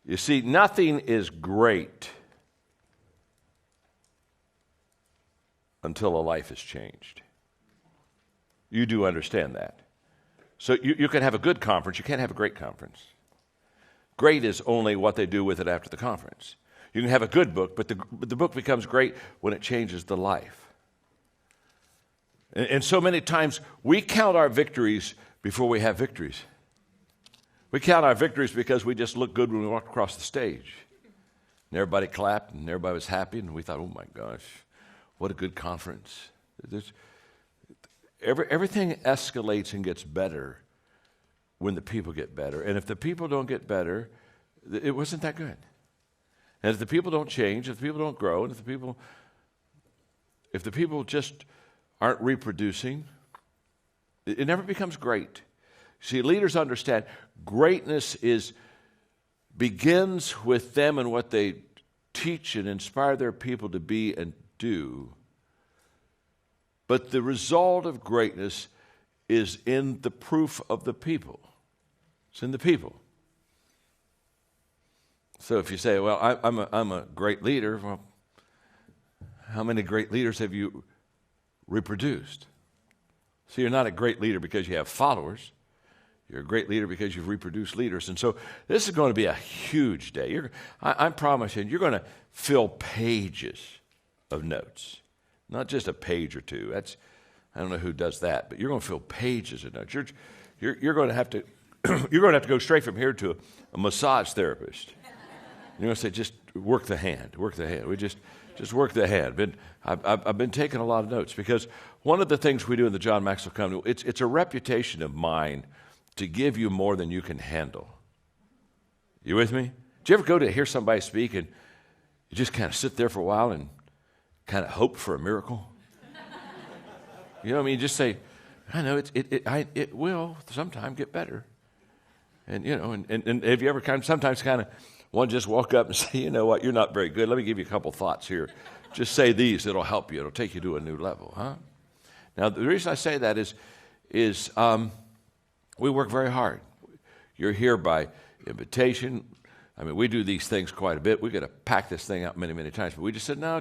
You see, nothing is great until a life is changed. You do understand that. So you can have a good conference. You can't have a great conference. Great is only what they do with it after the conference. You can have a good book, but the book becomes great when it changes the life. And so many times we count our victories before we have victories. We count our victories because we just looked good when we walked across the stage. And everybody clapped and everybody was happy, and we thought, oh my gosh, what a good conference. Everything escalates and gets better when the people get better. And if the people don't get better, it wasn't that good. And if the people don't change, if the people don't grow, and if the people just aren't reproducing, it never becomes great. See, leaders understand greatness begins with them and what they teach and inspire their people to be and do. But the result of greatness is in the proof of the people. It's in the people. So if you say, well, I'm a great leader, well, how many great leaders have you reproduced? So you're not a great leader because you have followers. You're a great leader because you've reproduced leaders. And so this is going to be a huge day. I'm promising you're going to fill pages of notes. Not just a page or two. I don't know who does that, but you're going to fill pages of notes. You're going to have to you're going to have to go straight from here to a massage therapist. You're going to say, just work the hand, work the hand. We just work the hand. I've been taking a lot of notes because one of the things we do in the John Maxwell Company, it's a reputation of mine to give you more than you can handle. You with me? Do you ever go to hear somebody speak and you just kind of sit there for a while and kind of hope for a miracle? You know what I mean? Just say, I know it will sometime get better. And you know, and have you ever sometimes one just walk up and say, you know what, you're not very good. Let me give you a couple thoughts here. Just say these, it'll help you. It'll take you to a new level, huh? Now, the reason I say that is we work very hard. You're here by invitation. I mean, we do these things quite a bit. We got to pack this thing out many, many times. But we just said, no,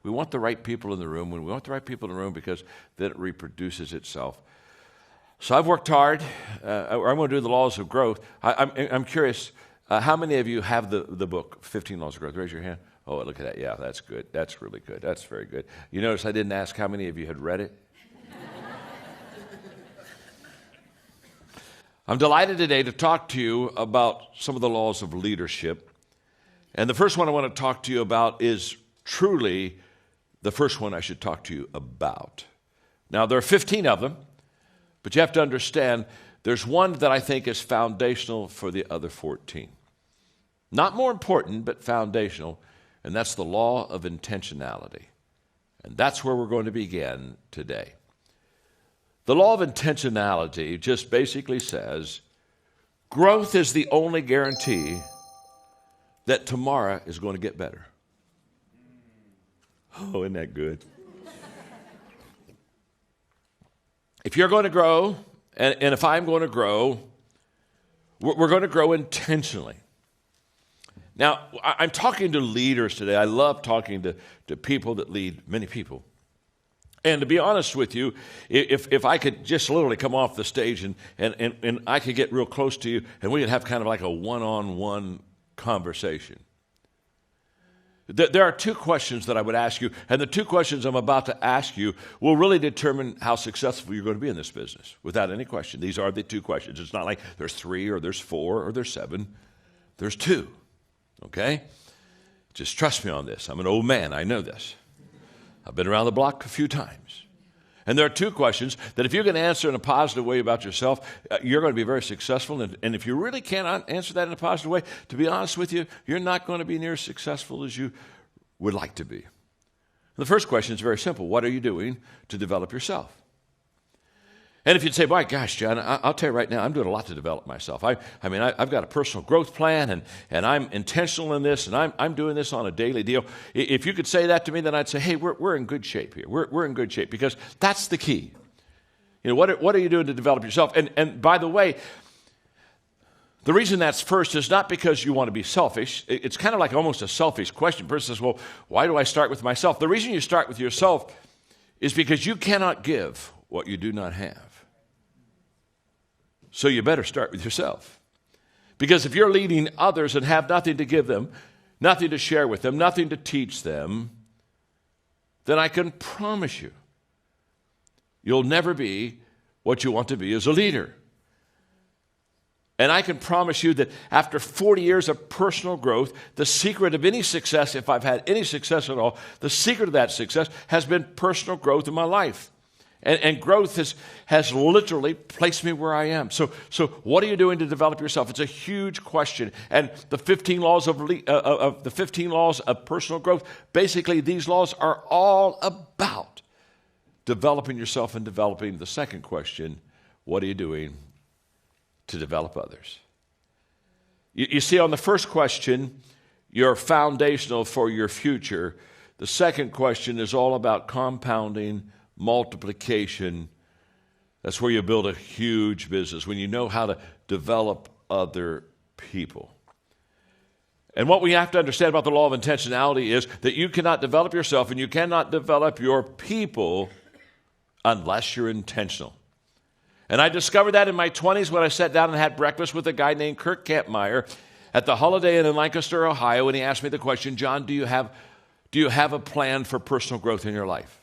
we want the right people in the room. We want the right people in the room because then it reproduces itself. So I've worked hard. I'm going to do the laws of growth. I'm curious, how many of you have the book, 15 Laws of Growth? Raise your hand. Oh, look at that. Yeah, that's good. That's really good. That's very good. You notice I didn't ask how many of you had read it? I'm delighted today to talk to you about some of the laws of leadership. And the first one I want to talk to you about is truly the first one I should talk to you about. Now, there are 15 of them, but you have to understand there's one that I think is foundational for the other 14. Not more important, but foundational, and that's the law of intentionality. And that's where we're going to begin today. The law of intentionality just basically says growth is the only guarantee that tomorrow is going to get better. Oh, isn't that good? If you're going to grow, and if I'm going to grow, we're going to grow intentionally. Now, I'm talking to leaders today. I love talking to people that lead many people. And to be honest with you, if I could just literally come off the stage and I could get real close to you and we could have kind of like a one-on-one conversation. There are two questions that I would ask you, and the two questions I'm about to ask you will really determine how successful you're going to be in this business, without any question. These are the two questions. It's not like there's 3 or there's 4 or there's 7. There's 2, okay? Just trust me on this. I'm an old man. I know this. I've been around the block a few times. And there are 2 questions that if you can answer in a positive way about yourself, you're going to be very successful. And if you really can't answer that in a positive way, to be honest with you, you're not going to be near as successful as you would like to be. The first question is very simple. What are you doing to develop yourself? And if you'd say, my gosh, John, I'll tell you right now, I'm doing a lot to develop myself. I've got a personal growth plan, and I'm intentional in this, and I'm doing this on a daily deal. If you could say that to me, then I'd say, hey, we're in good shape here. We're in good shape, because that's the key. You know, what are you doing to develop yourself? And by the way, The reason that's first is not because you want to be selfish. It's kind of like almost a selfish question. The person says, well, why do I start with myself? The reason you start with yourself is because you cannot give what you do not have. So you better start with yourself. Because if you're leading others and have nothing to give them, nothing to share with them, nothing to teach them, then I can promise you, you'll never be what you want to be as a leader. And I can promise you that after 40 years of personal growth, the secret of any success, if I've had any success at all, the secret of that success has been personal growth in my life. And growth has literally placed me where I am. So what are you doing to develop yourself? It's a huge question. And the 15 laws of 15 laws of personal growth, basically these laws are all about developing yourself and developing the second question, what are you doing to develop others? You see, on the first question, you're foundational for your future. The second question is all about compounding, multiplication. That's where you build a huge business, when you know how to develop other people. And what we have to understand about the law of intentionality is that you cannot develop yourself and you cannot develop your people unless you're intentional. And I discovered that in my 20s when I sat down and had breakfast with a guy named Kirk Kampmeyer at the Holiday Inn in Lancaster, Ohio, and he asked me the question, John, do you have a plan for personal growth in your life?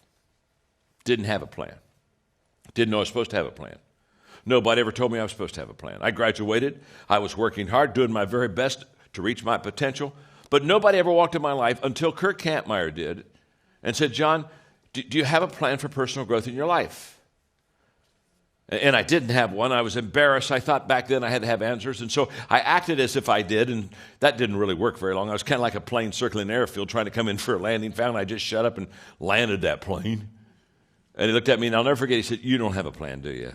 Didn't have a plan. Didn't know I was supposed to have a plan. Nobody ever told me I was supposed to have a plan. I graduated. I was working hard, doing my very best to reach my potential. But nobody ever walked in my life until Kirk Kampmeyer did and said, John, do you have a plan for personal growth in your life? And I didn't have one. I was embarrassed. I thought back then I had to have answers. And so I acted as if I did, and that didn't really work very long. I was kind of like a plane circling an airfield trying to come in for a landing. Found I just shut up and landed that plane. And he looked at me, and I'll never forget, he said, you don't have a plan, do you?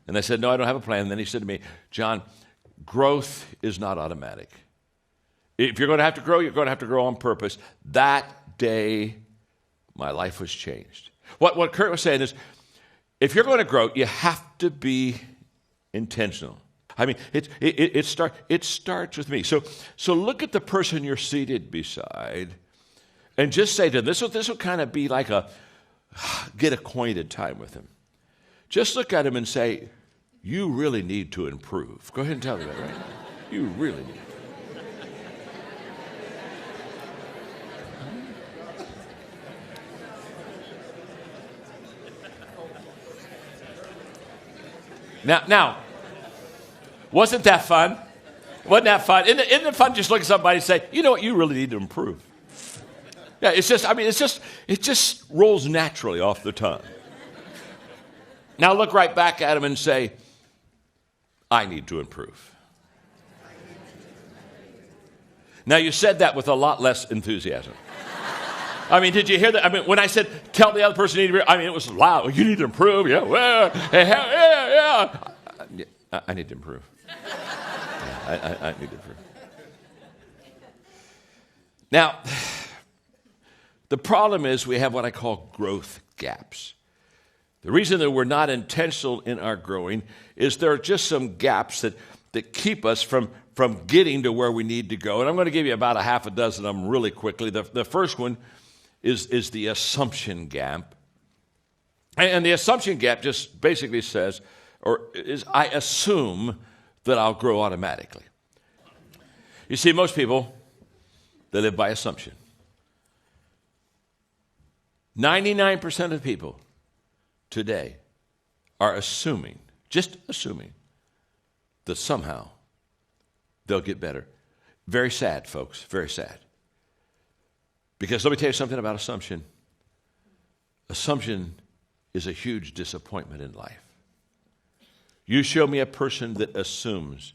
And I said, no, I don't have a plan. And then he said to me, John, growth is not automatic. If you're going to have to grow, you're going to have to grow on purpose. That day, my life was changed. What Kurt was saying is, if you're going to grow, you have to be intentional. I mean, it starts with me. So look at the person you're seated beside and just say to them, this will kind of be like a get acquainted time with him. Just look at him and say, you really need to improve. Go ahead and tell me that, right? You really need to. Now, wasn't that fun? Wasn't that fun? Isn't it fun just look at somebody and say, you know what, you really need to improve? Yeah, it just rolls naturally off the tongue. Now look right back at him and say, I need to improve. Now you said that with a lot less enthusiasm. I mean, did you hear that? I mean, when I said, tell the other person you need to improve, I mean, it was loud. You need to improve. Yeah, well, yeah. I need to improve. I need to improve. Now, the problem is we have what I call growth gaps. The reason that we're not intentional in our growing is there are just some gaps that keep us from getting to where we need to go. And I'm going to give you about a half a dozen of them really quickly. The first one is the assumption gap. And the assumption gap just basically says, I assume that I'll grow automatically. You see, most people, they live by assumption. 99% of people today are just assuming, that somehow they'll get better. Very sad, folks, very sad. Because let me tell you something about assumption. Assumption is a huge disappointment in life. You show me a person that assumes,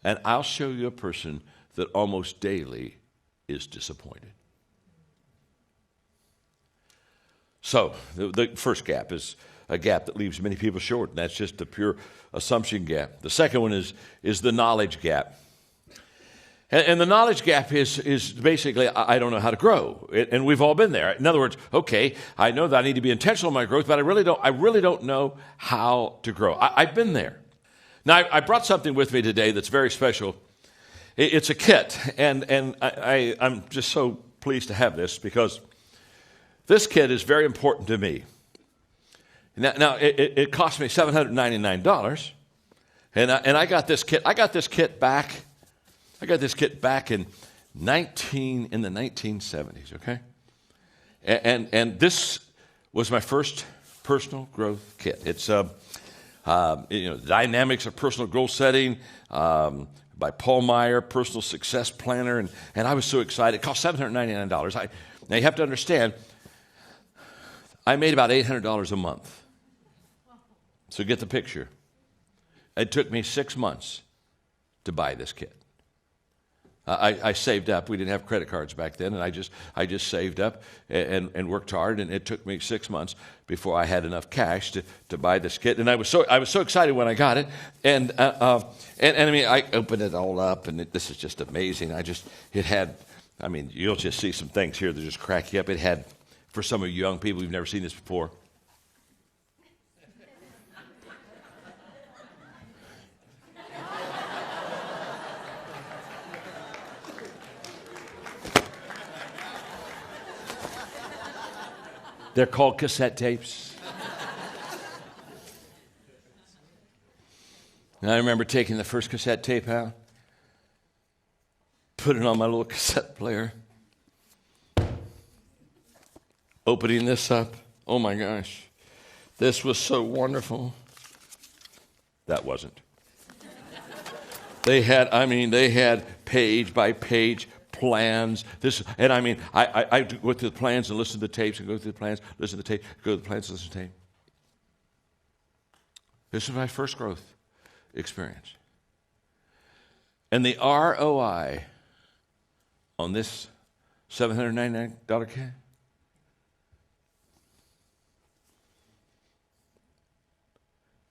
and I'll show you a person that almost daily is disappointed. So, the first gap is a gap that leaves many people short, and that's just the pure assumption gap. The second one is the knowledge gap. And the knowledge gap is basically, I don't know how to grow. And we've all been there. In other words, okay, I know that I need to be intentional in my growth, but I really don't know how to grow. I've been there. Now, I brought something with me today that's very special. It's a kit, and I'm just so pleased to have this because this kit is very important to me. Now it cost me $799, and I got this kit. I got this kit back in the 1970s. Okay, and this was my first personal growth kit. It's Dynamics of Personal Goal Setting by Paul Meyer, Personal Success Planner, and I was so excited. It cost $799. Now you have to understand, I made about $800 a month. So get the picture. It took me 6 months to buy this kit. I saved up. We didn't have credit cards back then, and I just saved up and worked hard. And it took me 6 months before I had enough cash to buy this kit. And I was so excited when I got it. And I mean, I opened it all up, and this is just amazing. You'll just see some things here that just crack you up. It had, for some of you young people who've never seen this before, they're called cassette tapes. And I remember taking the first cassette tape out, putting it on my little cassette player, opening this up. Oh my gosh, this was so wonderful. That wasn't. They had page by page plans. I go through the plans and listen to the tapes and go through the plans, listen to the tape, go to the plans, listen to the tape. This was my first growth experience. And the ROI on this $799 kit,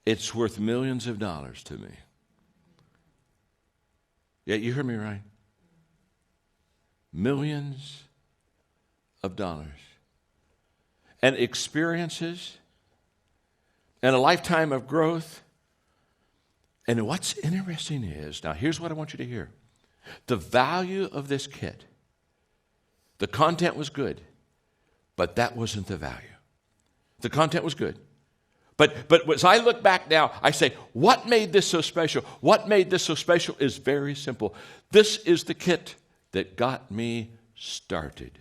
it's worth millions of dollars to me. Yeah, you heard me right. Millions of dollars. And experiences and a lifetime of growth. And what's interesting is, now here's what I want you to hear. The value of this kit, the content was good, but that wasn't the value. The content was good. But as I look back now, I say, what made this so special? What made this so special is very simple. This is the kit that got me started.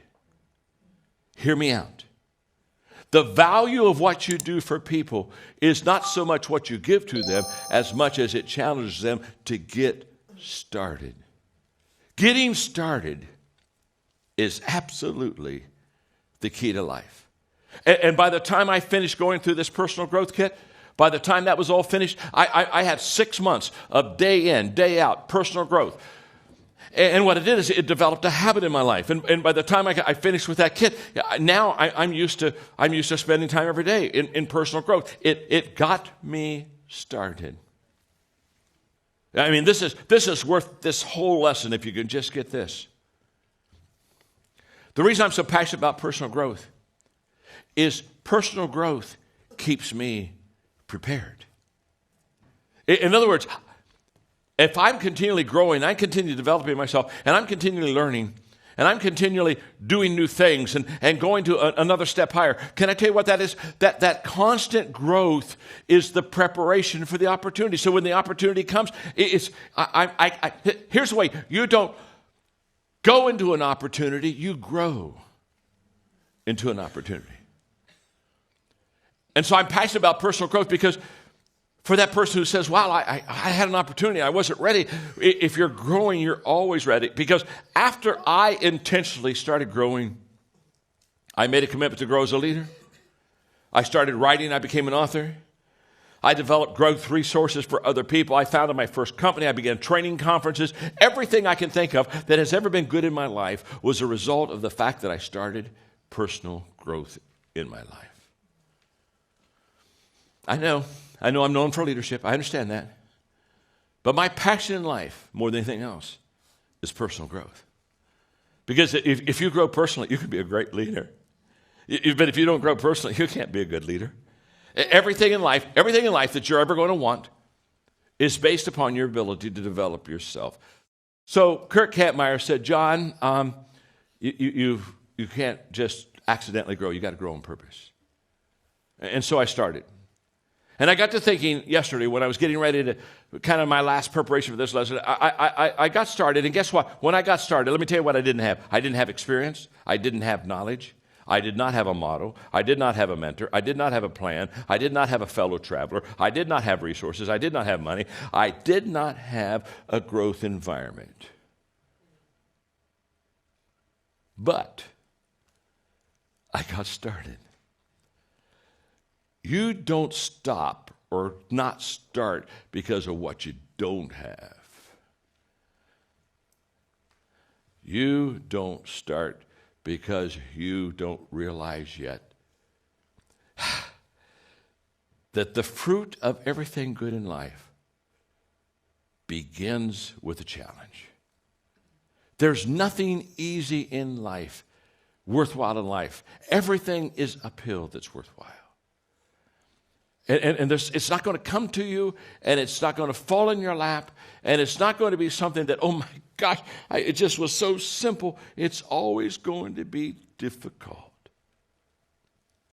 Hear me out. The value of what you do for people is not so much what you give to them as much as it challenges them to get started. Getting started is absolutely the key to life. And by the time I finished going through this personal growth kit, by the time that was all finished, I had 6 months of day in, day out personal growth. And what it did is it developed a habit in my life. And by the time I finished with that kit, now I'm used to spending time every day in personal growth. It got me started. I mean, this is worth this whole lesson if you can just get this. The reason I'm so passionate about personal growth is personal growth keeps me prepared. In other words, if I'm continually growing, I continue developing myself, and I'm continually learning, and I'm continually doing new things and going to another step higher, can I tell you what that is? That constant growth is the preparation for the opportunity. So when the opportunity comes, here's the way. You don't go into an opportunity, you grow into an opportunity. And so I'm passionate about personal growth because for that person who says, wow, I had an opportunity, I wasn't ready. If you're growing, you're always ready. Because after I intentionally started growing, I made a commitment to grow as a leader. I started writing, I became an author. I developed growth resources for other people. I founded my first company. I began training conferences. Everything I can think of that has ever been good in my life was a result of the fact that I started personal growth in my life. I know I'm known for leadership. I understand that. But my passion in life, more than anything else, is personal growth. Because if you grow personally, you can be a great leader. But if you don't grow personally, you can't be a good leader. Everything in life that you're ever going to want, is based upon your ability to develop yourself. So Kurt Kampmeyer said, John, you can't just accidentally grow. You got to grow on purpose. And so I started. And I got to thinking yesterday when I was getting ready to, kind of my last preparation for this lesson, I got started. And guess what? When I got started, let me tell you what I didn't have. I didn't have experience. I didn't have knowledge. I did not have a model. I did not have a mentor. I did not have a plan. I did not have a fellow traveler. I did not have resources. I did not have money. I did not have a growth environment. But I got started. You don't stop or not start because of what you don't have. You don't start because you don't realize yet that the fruit of everything good in life begins with a challenge. There's nothing easy in life, worthwhile in life. Everything is uphill that's worthwhile. And it's not going to come to you, and it's not going to fall in your lap, and it's not going to be something that, oh my gosh, it just was so simple. It's always going to be difficult.